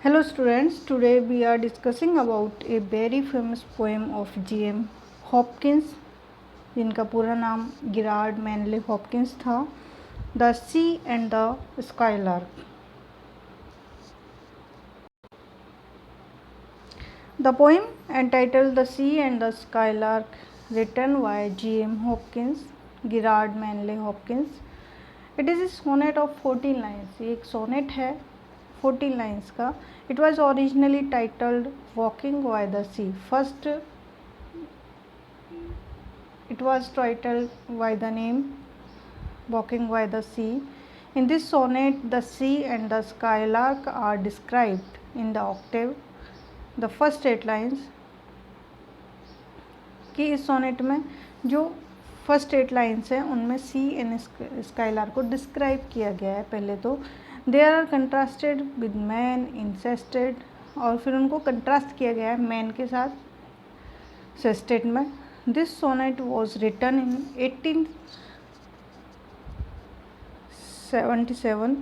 Hello students, today we are discussing about a very famous poem of G.M. Hopkins, जिनका पूरा नाम Gerard Manley Hopkins था, the sea and the skylark. The poem entitled The Sea and the Skylark, written by G.M. Hopkins, Gerard Manley Hopkins. It is a sonnet of 14 lines. ये एक sonnet है 14 lines का. It was originally titled Walking by the Sea. First, it was titled by the name Walking by the Sea. In this sonnet, the sea and the skylark are described in the octave. The first 8 lines कि इस sonnet में जो first 8 lines हैं उनमें sea and skylark को describe किया गया है. पहले तो there are contrasted with man इंसेस्टेड, और फिर उनको कंट्रास्ट किया गया है मैन के साथ सेस्टेड में. This sonnet was written in 1877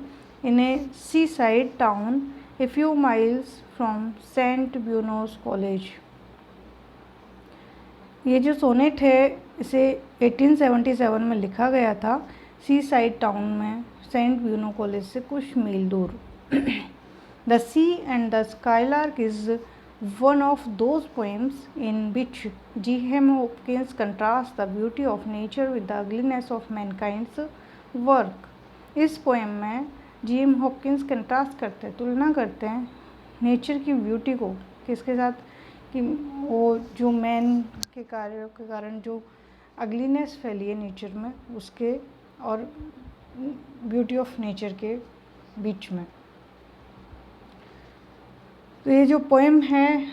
in a seaside town a few miles from St. Bruno's College. ये जो सोनेट है इसे 1877 में लिखा गया था सी साइड टाउन में सेंट ब्यूनो कॉलेज से कुछ मील दूर. The sea and the skylark is one of those poems in which G.M. Hopkins contrasts the beauty of nature with the ugliness of mankind's work. इस poem में G.M. Hopkins contrast करते हैं, तुलना करते हैं नेचर की ब्यूटी को किसके साथ, कि वो जो मैन के कार्यों के कारण जो अगलीनेस फैली है नेचर में उसके और ब्यूटी ऑफ नेचर के बीच में. तो ये जो पोएम है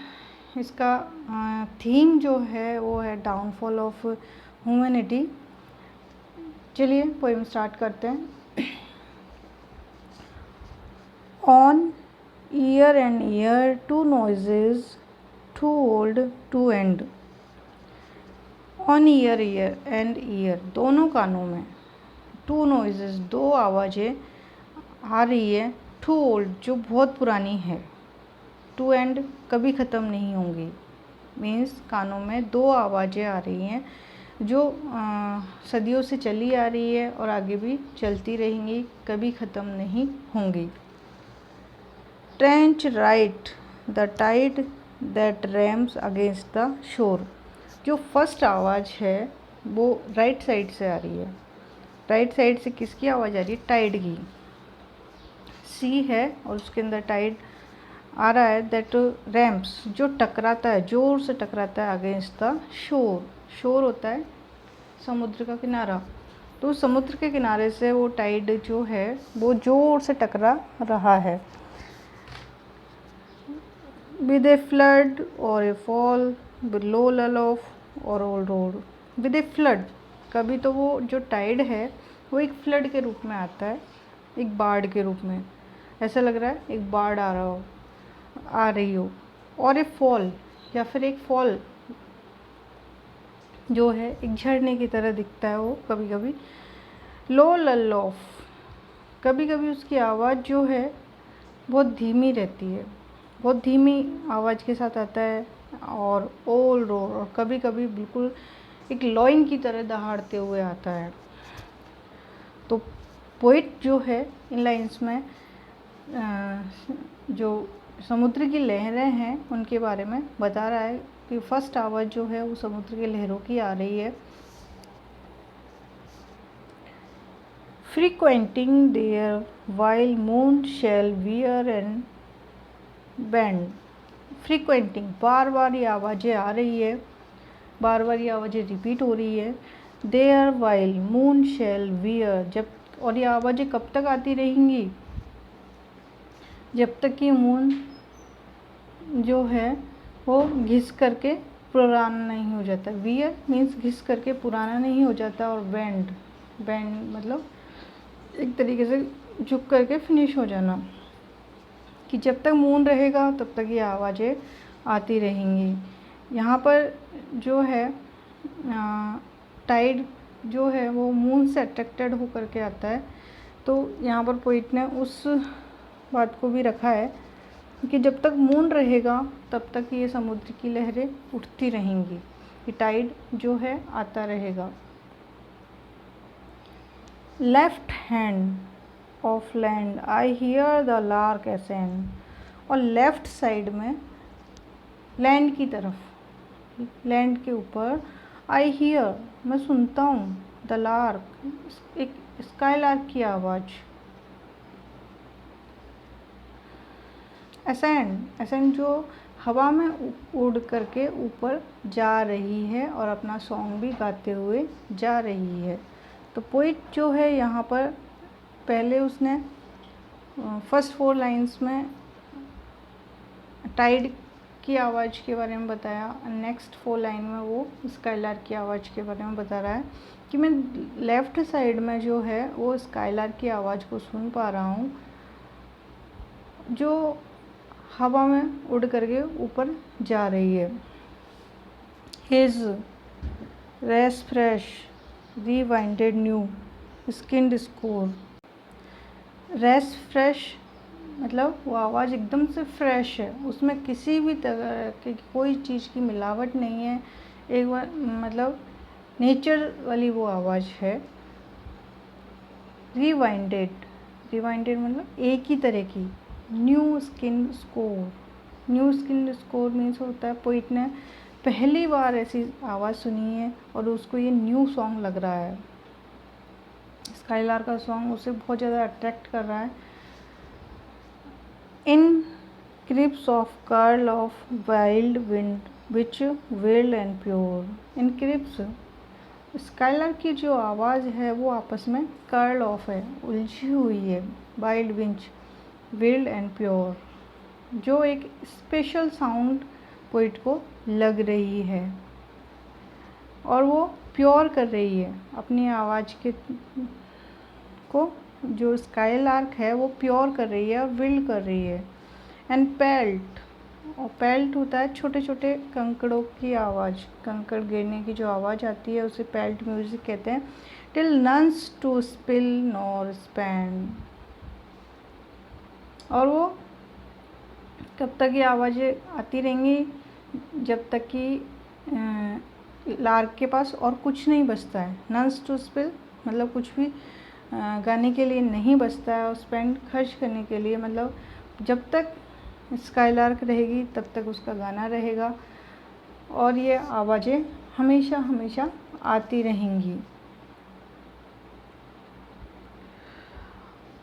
इसका थीम जो है वो है डाउनफॉल ऑफ ह्यूमैनिटी. चलिए पोएम स्टार्ट करते हैं. On year and year, two noises, too old to end. On year and year, दोनों कानों में two noises, दो आवाज़ें आ रही है. too old, जो बहुत पुरानी है. to end, कभी ख़त्म नहीं होंगी. मीन्स कानों में दो आवाज़ें आ रही हैं जो सदियों से चली आ रही है और आगे भी चलती रहेंगी, कभी ख़त्म नहीं होंगी. Trench right the tide that rams against the shore. जो फर्स्ट आवाज़ है वो राइट साइड से आ रही है. राइट साइड से किसकी आवाज़ आ रही है? टाइड की. सी है और उसके अंदर टाइड आ रहा है. दैट रैम्स, जो टकराता है, ज़ोर से टकराता है अगेंस्ट द शोर. शोर होता है समुद्र का किनारा. तो समुद्र के किनारे से वो टाइड जो है वो ज़ोर से टकरा रहा है. With a flood or a fall, with low lull off or all road. With a flood, कभी तो वो जो टाइड है वो एक फ्लड के रूप में आता है, एक बाढ़ के रूप में. ऐसा लग रहा है एक बाढ़ आ रही हो. और एक फॉल, या फिर एक फॉल जो है एक झरने की तरह दिखता है वो कभी कभी. लो लल ऑफ, कभी कभी उसकी आवाज़ जो है बहुत धीमी रहती है, बहुत धीमी आवाज़ के साथ आता है. और ओल रोर, और कभी कभी बिल्कुल एक लॉइन की तरह दहाड़ते हुए आता है. तो पोइट जो है इन लाइंस में जो समुद्र की लहरें हैं उनके बारे में बता रहा है कि फर्स्ट आवाज़ जो है वो समुद्र की लहरों की आ रही है. Frequenting there while moon shall wear and band. Frequenting, बार बार ये आवाज़ें आ रही है, बार बार ये आवाज़ें रिपीट हो रही है. There while moon shall wear, जब, और ये आवाज़ें कब तक आती रहेंगी? जब तक कि मून जो है वो घिस करके पुराना नहीं हो जाता. वियर मीन्स घिस करके पुराना नहीं हो जाता. और बैंड, बैंड मतलब एक तरीके से झुक करके फिनिश हो जाना, कि जब तक मून रहेगा तब तक ये आवाज़ें आती रहेंगी. यहाँ पर जो है टाइड जो है वो मून से अट्रैक्टेड हो करके आता है. तो यहाँ पर पोइट ने उस बात को भी रखा है कि जब तक मून रहेगा तब तक ये समुद्र की लहरें उठती रहेंगी, ये टाइड जो है आता रहेगा। Left hand of land I hear the lark ascend, और लेफ्ट साइड में लैंड की तरफ, लैंड के ऊपर आई हियर मैं सुनता हूँ, द लार्क एक स्काई लार्क की आवाज़। असेंड जो हवा में उड़ करके ऊपर जा रही है और अपना सॉन्ग भी गाते हुए जा रही है। तो पोइट जो है यहाँ पर पहले उसने फर्स्ट 4 लाइंस में टाइड की आवाज़ के बारे में बताया, नेक्स्ट 4 लाइन में वो स्काईलार्क की आवाज़ के बारे में बता रहा है कि मैं लेफ़्ट साइड में जो है वो स्काईलार्क की आवाज़ को सुन पा रहा हूँ, जो हवा में उड़ करके ऊपर जा रही है। His race fresh rewinded new skinned score. Race fresh मतलब वो आवाज़ एकदम से फ्रेश है, उसमें किसी भी तरह की कोई चीज़ की मिलावट नहीं है, एक बार मतलब नेचर वाली वो आवाज़ है। रिवाइंडेड मतलब एक ही तरह की। न्यू स्किन स्कोर मीन्स होता है पोइट ने पहली बार ऐसी आवाज़ सुनी है और उसको ये न्यू सॉन्ग लग रहा है। स्काईलार्क का सॉन्ग उसे बहुत ज़्यादा अट्रैक्ट कर रहा है। In crisps of curl off wild wind which willed and pure. In crisps skylark की जो आवाज़ है वो आपस में कर्ल ऑफ है, उलझी हुई है। Wild winch whirl and pour, जो एक स्पेशल साउंड पोइट को लग रही है और वो प्योर कर रही है अपनी आवाज़ के को, जो स्काईलार्क है वो प्योर कर रही है और विल्ड कर रही है। एंड पेल्ट, और पेल्ट होता है छोटे छोटे कंकड़ों की आवाज़, कंकड़ गिरने की जो आवाज़ आती है उसे पेल्ट म्यूजिक कहते हैं। Till none's to spill nor spend, और वो कब तक ये आवाज़ें आती रहेंगी जब तक कि लार्क के पास और कुछ नहीं बचता है। नन्स टू स्पिल मतलब कुछ भी गाने के लिए नहीं बचता है, और स्पेंड खर्च करने के लिए मतलब जब तक स्काईलार्क रहेगी तब तक उसका गाना रहेगा और ये आवाज़ें हमेशा हमेशा आती रहेंगी।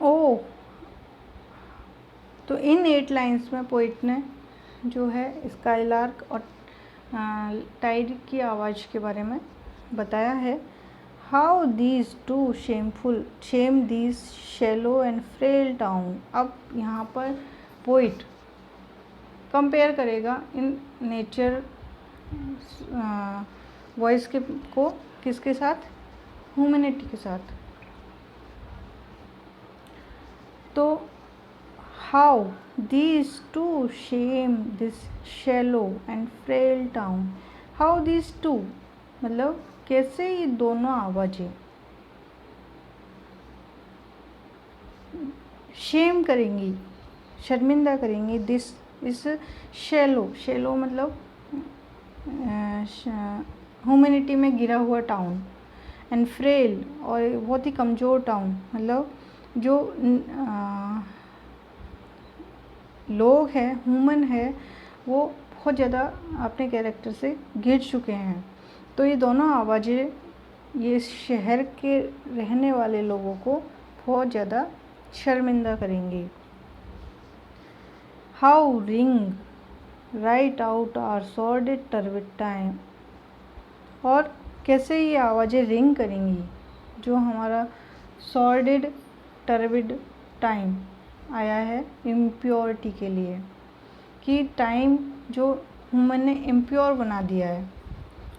ओह, तो इन 8 लाइंस में पोइट ने जो है स्काईलार्क और टाइड की आवाज़ के बारे में बताया है। How these two shame these shallow and frail town. अब यहाँ पर पोइट कंपेयर करेगा इन नेचर वॉइस को किसके साथ, ह्यूमैनिटी के साथ। तो how these two shame this shallow and frail town. How these two मतलब कैसे ये दोनों आवाज़ें शेम करेंगी, शर्मिंदा करेंगी दिस इस शैलो मतलब ह्यूमैनिटी में गिरा हुआ टाउन, एंड फ्रेल और बहुत ही कमज़ोर टाउन मतलब जो लोग हैं, ह्यूमन है, वो बहुत ज़्यादा अपने कैरेक्टर से गिर चुके हैं। तो ये दोनों आवाज़ें ये शहर के रहने वाले लोगों को बहुत ज़्यादा शर्मिंदा करेंगी। How ring right out our sordid turbid time, और कैसे ये आवाज़ें रिंग करेंगी जो हमारा सॉर्डेड टर्बिड टाइम आया है इम्प्योरिटी के लिए, कि टाइम जो ह्यूमन ने इम्प्योर बना दिया है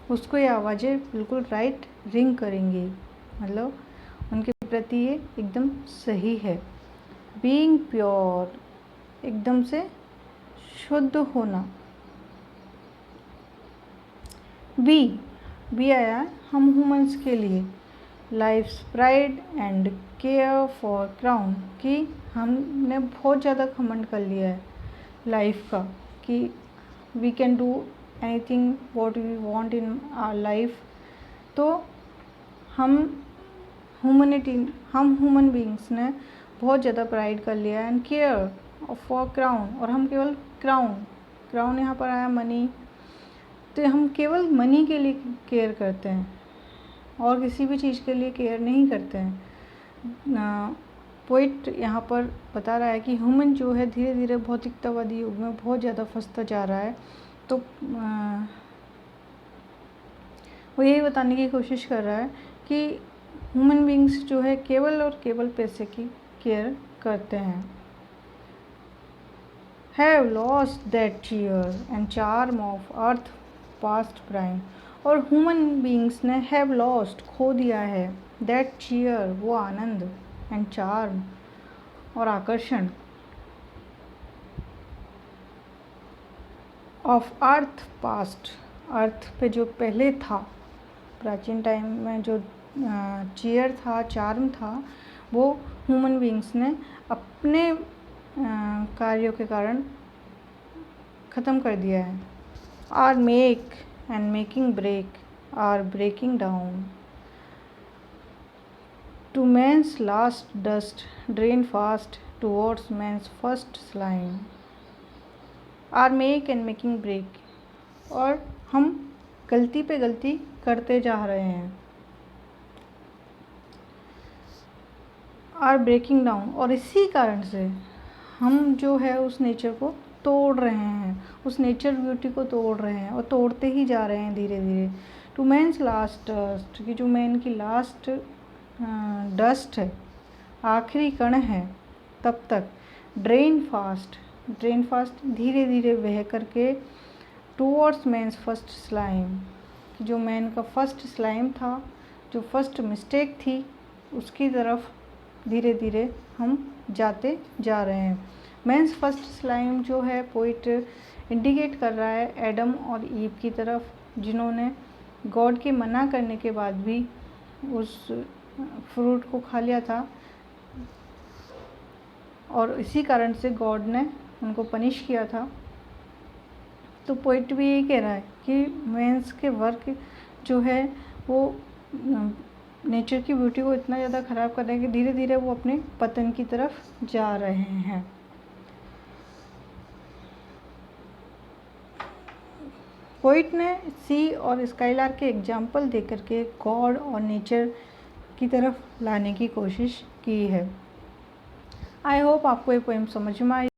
उसको ये आवाज़ें बिल्कुल राइट रिंग करेंगी, मतलब उनके प्रति ये एकदम सही है। बीइंग प्योर एकदम से शुद्ध होना। बी आया हम ह्यूमंस के लिए। Life's pride and care for crown, कि हमने बहुत ज़्यादा घमंड कर लिया है लाइफ का कि we can do anything what we want in our life. तो हम ह्यूमन बीइंग्स ने बहुत ज़्यादा प्राइड कर लिया एंड केयर फॉर क्राउन, और हम केवल क्राउन यहाँ पर आया मनी, तो हम केवल मनी के लिए केयर करते हैं और किसी भी चीज़ के लिए केयर नहीं करते हैं। पोइट यहाँ पर बता रहा है कि ह्यूमन जो है धीरे धीरे भौतिकतावादी युग में बहुत ज़्यादा फंसता जा रहा है। तो वो यही बताने की कोशिश कर रहा है कि ह्यूमन बीइंग्स जो है केवल और केवल पैसे की केयर करते हैं। Have lost that cheer and charm of earth past prime, और ह्यूमन बीइंग्स ने हैव लॉस्ट खो दिया है दैट चीयर वो आनंद एंड चार्म और आकर्षण ऑफ अर्थ पास्ट, अर्थ पे जो पहले था प्राचीन टाइम में जो चीयर था, चार्म था, वो ह्यूमन बीइंग्स ने अपने कार्यों के कारण ख़त्म कर दिया है। Our make and making break our breaking down to man's last dust drain fast towards man's first slime. Our make and making break, और हम गलती पे गलती करते जा रहे हैं। आर ब्रेकिंग डाउन, और इसी कारण से हम जो है उस नेचर को तोड़ रहे हैं, उस नेचर ब्यूटी को तोड़ रहे हैं और तोड़ते ही जा रहे हैं धीरे धीरे। टू मैंस लास्ट डस्ट, कि जो मैन की लास्ट डस्ट है, आखिरी कण है, तब तक ड्रेन फास्ट धीरे धीरे बह करके टूवर्ड्स मैंस फर्स्ट स्लाइम, जो मैन का फर्स्ट स्लाइम था, जो फर्स्ट मिस्टेक थी, उसकी तरफ धीरे धीरे हम जाते जा रहे हैं। मैंस फर्स्ट स्लाइम जो है पोइट इंडिकेट कर रहा है एडम और ईव की तरफ, जिन्होंने गॉड के मना करने के बाद भी उस फ्रूट को खा लिया था, और इसी कारण से गॉड ने उनको पनिश किया था। तो पोइट भी यही कह रहा है कि मेंस के वर्क जो है वो नेचर की ब्यूटी को इतना ज़्यादा ख़राब कर रहे हैं कि धीरे धीरे वो अपने पतन की तरफ जा रहे हैं। पोइट ने सी और स्काईलार्क के एग्जाम्पल दे करके गॉड और नेचर की तरफ लाने की कोशिश की है। आई होप आपको ये पोएम समझ में आई।